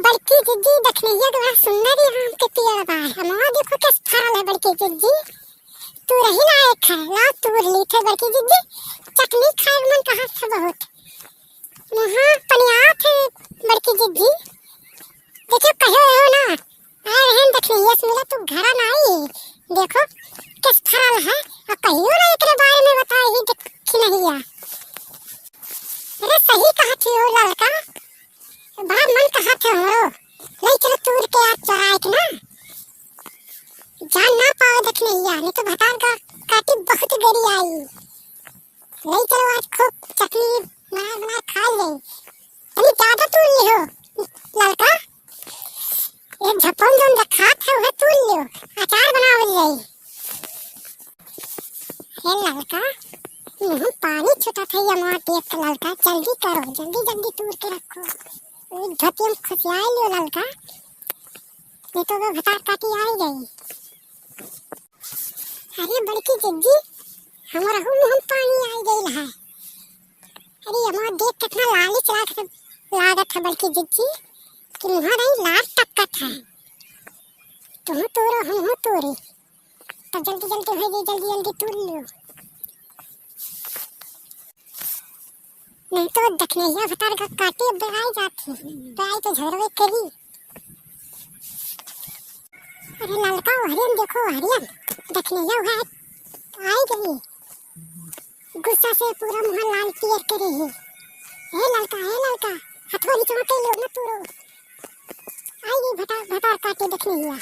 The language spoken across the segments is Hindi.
बड़की जिज्जी देखने ये बड़ा सुंदर ही आम के पेड़ बा। हमारा देखो किस फरल है बड़की जिज्जी। तू रही ना एक खा ला तूर ली थे बड़की जिज्जी। चटनी खाए मन कहा था बहुत। वहाँ पनिया थे बड़की जिज्जी। देखो कहो हो ना आए हैं देखने ये सुला तू घरा ना आई। देखो किस फरल है और कहियो ना एकरे बारे में बताए ही देखी नहीं आ। अरे सही कहा थी ओ लड़का। बड़ा मन कहा था हमरो ले चलो तूर के आज चराए के ना जान ना पाओ देखने या नहीं तो भतार का काटी बहुत गरी आई। ले चलो आज खूब चटनी बना बना खा ले। अरे ज्यादा तूर ली हो लड़का। एक झपन जो रखा था वह तूर लियो अचार बनावल जाई। हे लड़का मुंह पानी छूटा था या मां देख के लड़का जल्दी करो जल्दी जल्दी तूर के रखो। धतियम खुशियाई लियो लड़का नहीं तो वो भतार काटी आई गई। अरे बड़की जिज्जी हमारा मुंह पानी आई गई है। अरे हमारा देख कितना लालिच लागत है बड़की जिज्जी कि मुँह नहीं लाल टपकत है। तुम तोरो हम हो तोरी तो जल्दी जल्दी हो गई जल्दी जल्दी तोड़ लियो नहीं तो देखने या भतार का काटी बेराई जाती बेराई तो झगड़े करी। अरे लड़का हरियन देखो हरियन देखने या वह आई गई गुस्सा से पूरा मुंह लाल पियर करे है। हे लड़का हथौड़ी चमके लो न तोरो आई गई भतार काटी देखने या।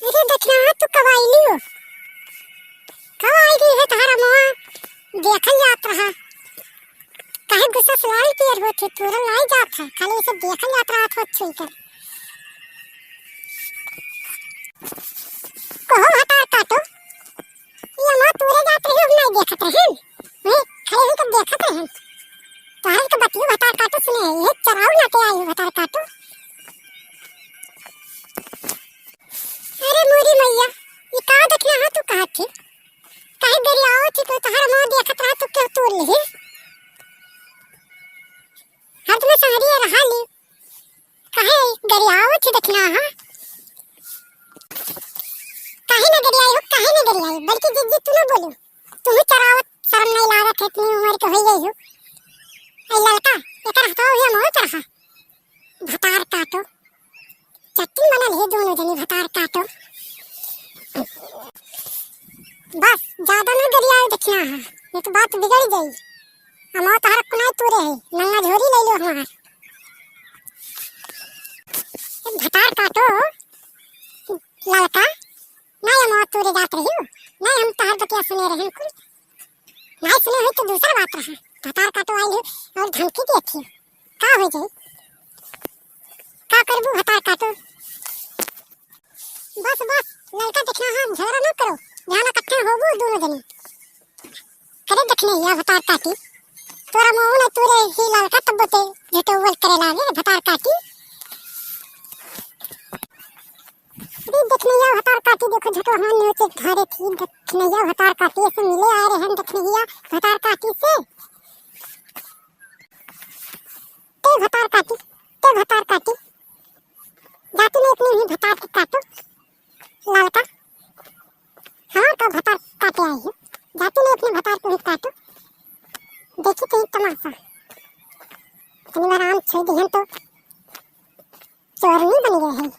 अरे देखना तू कब आई लियो कब आई गई है तुम्हारा मुंह देखल जात रहा काहे गुस्सा से लाल पियर होते तोरा लाई जात था खाली इसे देखल जात रहा था छुई कर कहो हटा काटो ये मां तोरे जात रही नहीं देखत रहे मैं खड़े होकर देखत रहे तो हल के बतियो हटा काटो सुने ये चराऊ ना के आई हटा काटो। अरे मोरी मैया ये का देखना है तू कहा थी काहे गरियाओ थी तो तहरा मां देखत रहा तू क्यों तोड़ ली हाथ में सहरी रहा ली काहे गरियाओ थी देखना हां काहे ना गरियाई हो काहे ना गरियाई बल्कि जिज्जी तू ना बोलो तुम चरावत शर्म नहीं लागत है इतनी उम्र के हो गई हो। ऐ लड़का एकर हटाओ ये मोर रहा भतार काटो चट्टी बनल है दोनों जनी भतार काटो बस ज्यादा ना गरियाओ देखना है ये तो बात बिगड़ गई। हम तोहरा कुनाई तोरे है नंगा झोरी ले लो हमार भतार काटो लड़का नहीं हम तोरे जात रही हो नहीं हम तोहर बतिया सुने रहे कुल नहीं सुने हुई तो दूसरा बात रहा भतार काटो आई हो और धमकी दी थी का हो जाई का करबू भतार काटो बस लड़का देखना हां झगड़ा ना करो जाना इकट्ठे होबू दोनों जने करे देखने या भतार काटी तोरा मुंह ने तोरे ही लड़का तब ते झटोवल करे लागे भतार काटी। अरे देखने या भतार काटी देखो झटो हम नीचे घरे थी देखने या भतार काटी से मिले आ रहे हैं देखने या भतार काटी से ते भतार काटी जाती में इतनी ही भतार की काटो लड़का हाँ तो भतार काटे आई है जाती में अपने भतार को ही काटो देखी तो तमाशा शनिवार आम छोड़ दी तो चोर नहीं बन गए हैं।